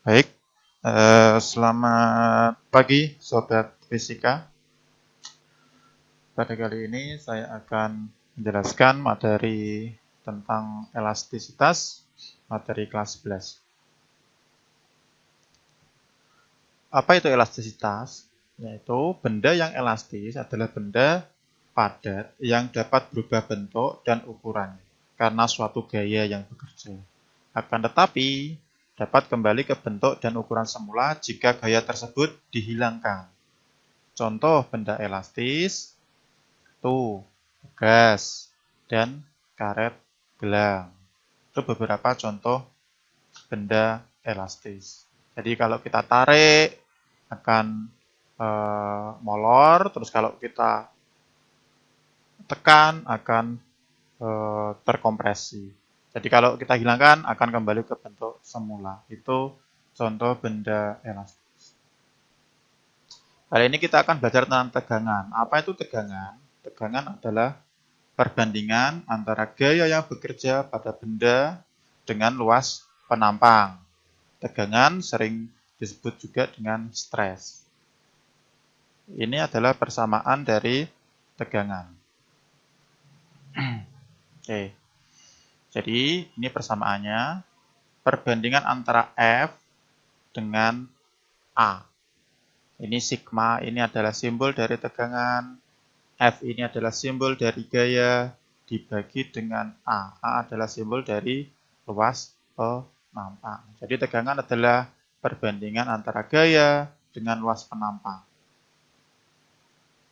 Baik, selamat pagi Sobat Fisika. Pada kali ini saya akan menjelaskan materi tentang elastisitas, materi kelas 11. Apa itu elastisitas? Yaitu benda yang elastis adalah benda padat yang dapat berubah bentuk dan ukurannya karena suatu gaya yang bekerja. Akan tetapi, dapat kembali ke bentuk dan ukuran semula jika gaya tersebut dihilangkan. Contoh benda elastis, gas, dan karet gelang. Itu beberapa contoh benda elastis. Jadi kalau kita tarik akan molor, terus kalau kita tekan akan terkompresi. Jadi kalau kita hilangkan akan kembali ke bentuk semula. Itu contoh benda elastis. Kali ini kita akan belajar tentang tegangan. Apa itu tegangan? Tegangan adalah perbandingan antara gaya yang bekerja pada benda dengan luas penampang. Tegangan sering disebut juga dengan stres. Ini adalah persamaan dari tegangan. Oke. Jadi ini persamaannya, perbandingan antara F dengan A. Ini sigma, ini adalah simbol dari tegangan. F ini adalah simbol dari gaya dibagi dengan A. A adalah simbol dari luas penampang. Jadi tegangan adalah perbandingan antara gaya dengan luas penampang.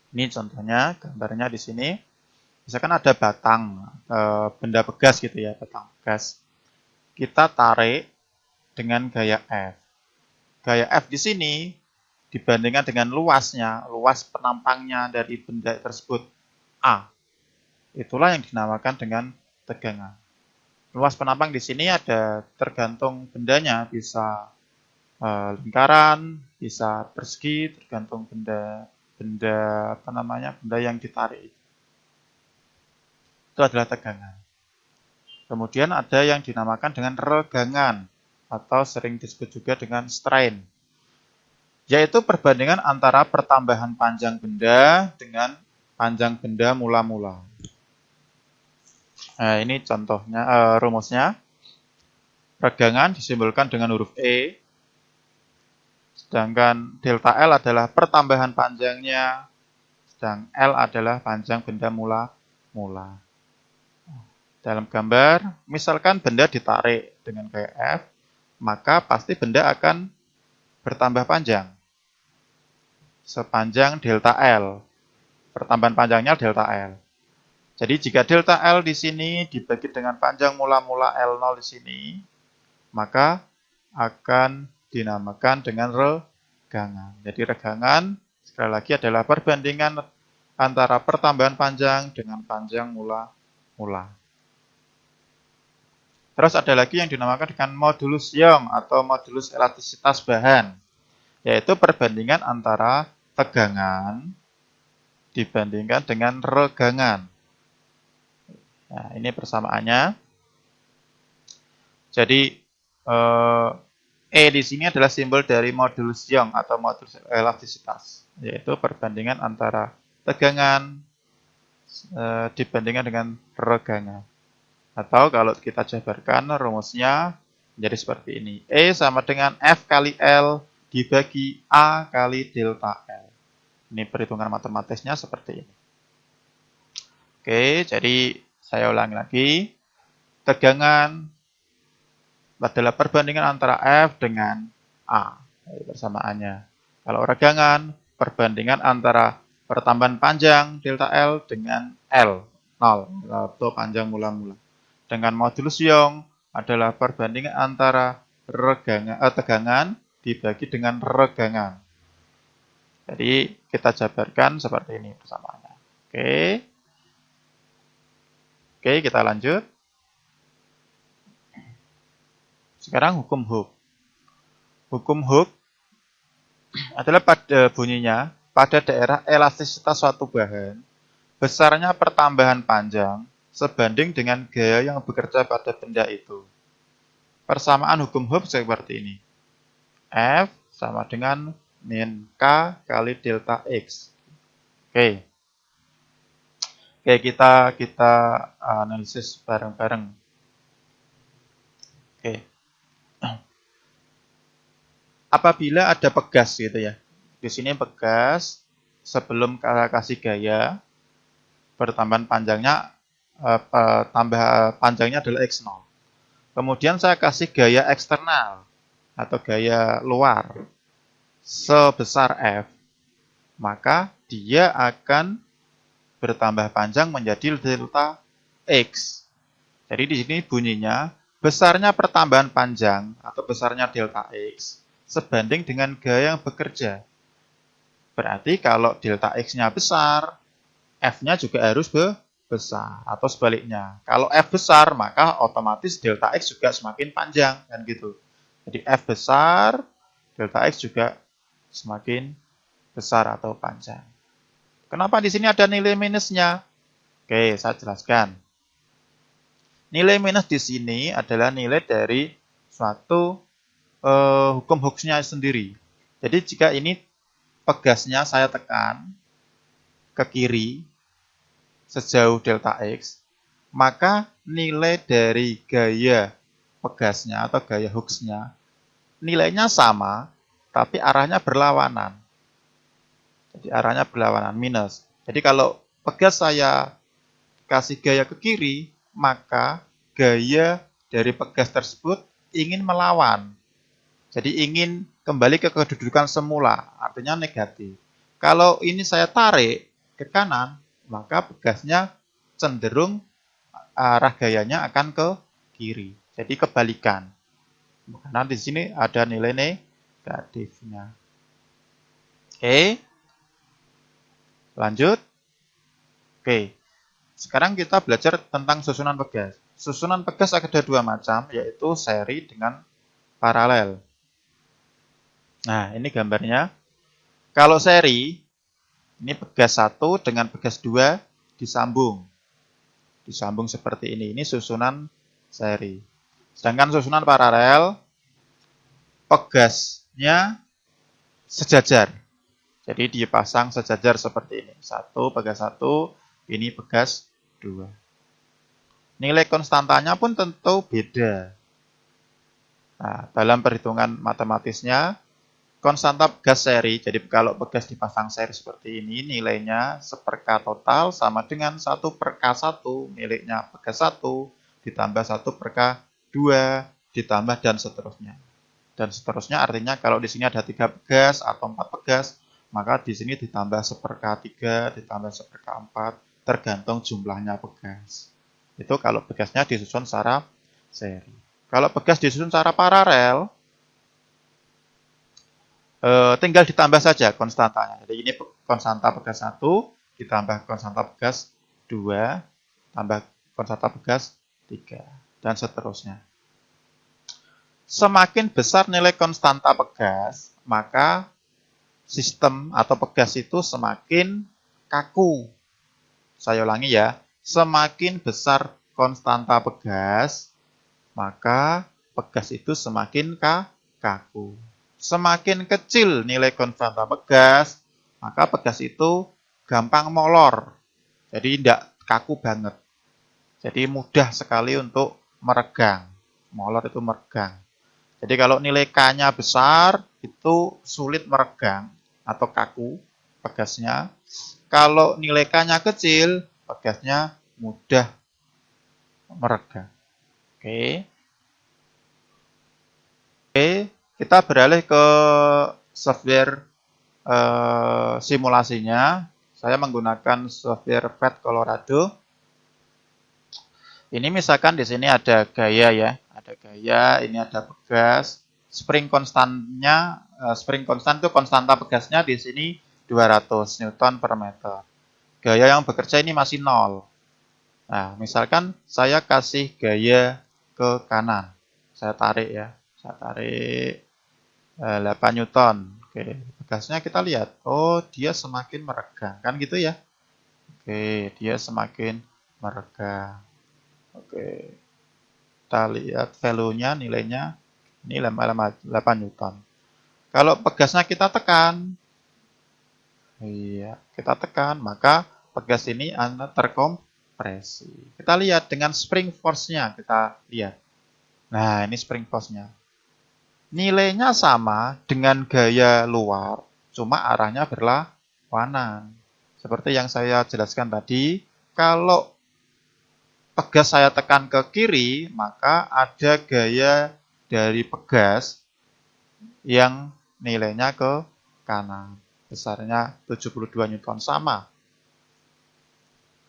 Ini contohnya, gambarnya di sini. Misalkan ada batang, benda pegas gitu ya, batang pegas. Kita tarik dengan gaya F. Gaya F di sini dibandingkan dengan luasnya, luas penampangnya dari benda tersebut A. Itulah yang dinamakan dengan tegangan. Luas penampang di sini ada tergantung bendanya, bisa lingkaran, bisa persegi, tergantung benda yang ditarik. Itu adalah tegangan. Kemudian ada yang dinamakan dengan regangan atau sering disebut juga dengan strain, yaitu perbandingan antara pertambahan panjang benda dengan panjang benda mula-mula. Nah, ini contohnya, rumusnya. Regangan disimbolkan dengan huruf E, sedangkan delta L adalah pertambahan panjangnya, sedang L adalah panjang benda mula-mula. Dalam gambar, misalkan benda ditarik dengan gaya F, maka pasti benda akan bertambah panjang sepanjang delta L. Pertambahan panjangnya delta L. Jadi jika delta L di sini dibagi dengan panjang mula-mula L0 di sini, maka akan dinamakan dengan regangan. Jadi regangan sekali lagi adalah perbandingan antara pertambahan panjang dengan panjang mula-mula. Terus ada lagi yang dinamakan dengan modulus Young atau modulus elastisitas bahan, yaitu perbandingan antara tegangan dibandingkan dengan regangan. Nah, ini persamaannya. Jadi E di sini adalah simbol dari modulus Young atau modulus elastisitas, yaitu perbandingan antara tegangan dibandingkan dengan regangan. Atau kalau kita jabarkan rumusnya menjadi seperti ini. E sama dengan F kali L dibagi A kali delta L. Ini perhitungan matematisnya seperti ini. Oke, jadi saya ulangi lagi. Tegangan adalah perbandingan antara F dengan A. Persamaannya. Kalau regangan, perbandingan antara pertambahan panjang delta L dengan L, 0, atau panjang mula-mula. Dengan modulus Young adalah perbandingan antara tegangan dibagi dengan regangan. Jadi kita jabarkan seperti ini persamaannya. Oke, kita lanjut. Sekarang hukum Hooke. Hukum Hooke adalah pada bunyinya pada daerah elastisitas suatu bahan, besarnya pertambahan panjang sebanding dengan gaya yang bekerja pada benda itu. Persamaan hukum Hooke seperti ini. F sama dengan min K kali delta X. Oke. Oke, kita analisis bareng-bareng. Oke. Apabila ada pegas gitu ya. Di sini pegas sebelum kasih gaya pertambahan panjangnya tambah panjangnya adalah X0. Kemudian saya kasih gaya eksternal atau gaya luar sebesar F, maka dia akan bertambah panjang menjadi delta X. Jadi di sini bunyinya besarnya pertambahan panjang atau besarnya delta X sebanding dengan gaya yang bekerja. Berarti kalau delta X-nya besar, F-nya juga harus besar atau sebaliknya. Kalau F besar, maka otomatis delta X juga semakin panjang kan gitu. Jadi F besar, delta X juga semakin besar atau panjang. Kenapa di sini ada nilai minusnya? Oke, saya jelaskan. Nilai minus di sini adalah nilai dari suatu hukum Hooke-nya sendiri. Jadi jika ini pegasnya saya tekan ke kiri sejauh delta X, maka nilai dari gaya pegasnya atau gaya Hooke-nya nilainya sama, tapi arahnya berlawanan. Jadi arahnya berlawanan, minus. Jadi kalau pegas saya kasih gaya ke kiri, maka gaya dari pegas tersebut ingin melawan. Jadi ingin kembali ke kedudukan semula, artinya negatif. Kalau ini saya tarik ke kanan, maka pegasnya cenderung arah gayanya akan ke kiri. Jadi kebalikan. Karena di sini ada nilai negatifnya. Oke. Lanjut. Oke. Sekarang kita belajar tentang susunan pegas. Susunan pegas ada dua macam, yaitu seri dengan paralel. Nah, ini gambarnya. Kalau seri, ini pegas 1 dengan pegas 2 disambung. Disambung seperti ini. Ini susunan seri. Sedangkan susunan paralel, pegasnya sejajar. Jadi dipasang sejajar seperti ini. 1 pegas 1, ini pegas 2. Nilai konstantanya pun tentu beda. Nah, dalam perhitungan matematisnya, konstanta pegas seri, jadi kalau pegas dipasang seri seperti ini, nilainya 1/K total sama dengan 1/K1, miliknya pegas 1, ditambah 1/K2, ditambah dan seterusnya. Dan seterusnya artinya kalau di sini ada 3 pegas atau 4 pegas, maka di sini ditambah 1/K3, ditambah 1/K4, tergantung jumlahnya pegas. Itu kalau pegasnya disusun secara seri. Kalau pegas disusun secara paralel, tinggal ditambah saja konstantanya. Jadi ini konstanta pegas 1, ditambah konstanta pegas 2, tambah konstanta pegas 3, dan seterusnya. Semakin besar nilai konstanta pegas, maka sistem atau pegas itu semakin kaku. Saya ulangi ya, semakin besar konstanta pegas, maka pegas itu semakin kaku. Semakin kecil nilai konstanta pegas, maka pegas itu gampang molor. Jadi tidak kaku banget. Jadi mudah sekali untuk meregang. Molor itu meregang. Jadi kalau nilai K-nya besar, itu sulit meregang atau kaku pegasnya. Kalau nilai K-nya kecil, pegasnya mudah meregang. Oke. Oke, kita beralih ke software simulasinya. Saya menggunakan software PHAT Colorado. Ini misalkan di sini ada gaya ya, ada gaya, ini ada pegas. Spring konstannya, spring konstan itu konstanta pegasnya di sini 200 Newton per meter. Gaya yang bekerja ini masih 0. Nah, misalkan saya kasih gaya ke kanan. Saya tarik ya, saya tarik 8 Newton. Oke, pegasnya kita lihat. Oh, dia semakin meregang, kan gitu ya. Oke, dia semakin meregang. Oke, kita lihat value-nya, nilainya ini 8 Newton. Kalau pegasnya kita tekan, iya, kita tekan, maka pegas ini terkompresi. Kita lihat dengan spring force-nya, kita lihat. Nah, ini spring force-nya. Nilainya sama dengan gaya luar, cuma arahnya berlawanan. Seperti yang saya jelaskan tadi, kalau pegas saya tekan ke kiri, maka ada gaya dari pegas yang nilainya ke kanan. Besarnya 72 Newton sama.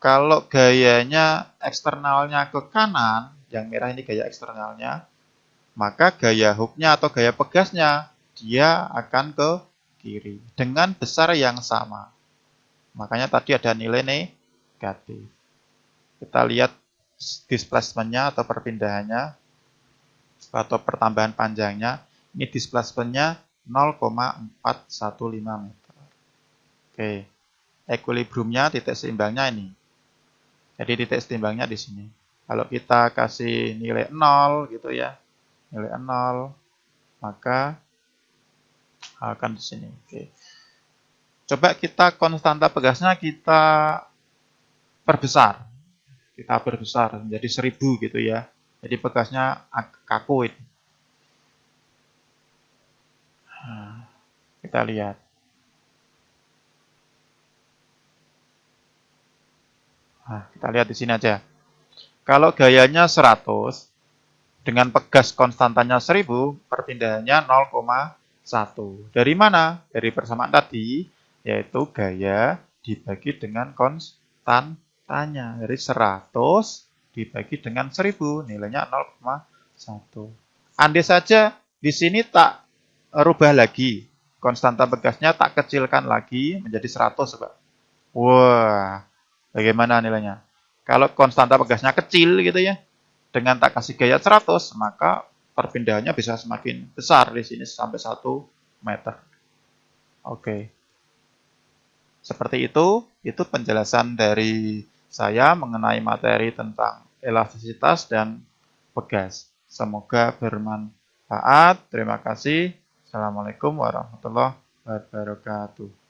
Kalau gayanya eksternalnya ke kanan, yang merah ini gaya eksternalnya, maka gaya hooknya atau gaya pegasnya dia akan ke kiri dengan besar yang sama. Makanya tadi ada nilai negatif. Kita lihat displacement-nya atau perpindahannya atau pertambahan panjangnya. Ini displacement-nya 0,415 meter. Oke. Equilibrium-nya, titik seimbangnya ini. Jadi titik seimbangnya di sini. Kalau kita kasih nilai 0 gitu ya. Nilai 0, maka akan di sini. Oke. Coba kita konstanta pegasnya kita perbesar. Kita perbesar menjadi 1000 gitu ya. Jadi pegasnya kaku ini. Nah, kita lihat. Nah, kita lihat di sini aja. Kalau gayanya 100, dengan pegas konstantanya 1000, perpindahannya 0,1. Dari mana? Dari persamaan tadi, yaitu gaya dibagi dengan konstantanya. Dari 100 dibagi dengan 1000, nilainya 0,1. Andai saja di sini tak rubah lagi, konstanta pegasnya tak kecilkan lagi menjadi 100, Pak. Wah, bagaimana nilainya? Kalau konstanta pegasnya kecil gitu ya, dengan tak kasih gaya 100, maka perpindahannya bisa semakin besar di sini sampai 1 meter. Oke. Seperti itu penjelasan dari saya mengenai materi tentang elastisitas dan pegas. Semoga bermanfaat. Terima kasih. Assalamualaikum warahmatullahi wabarakatuh.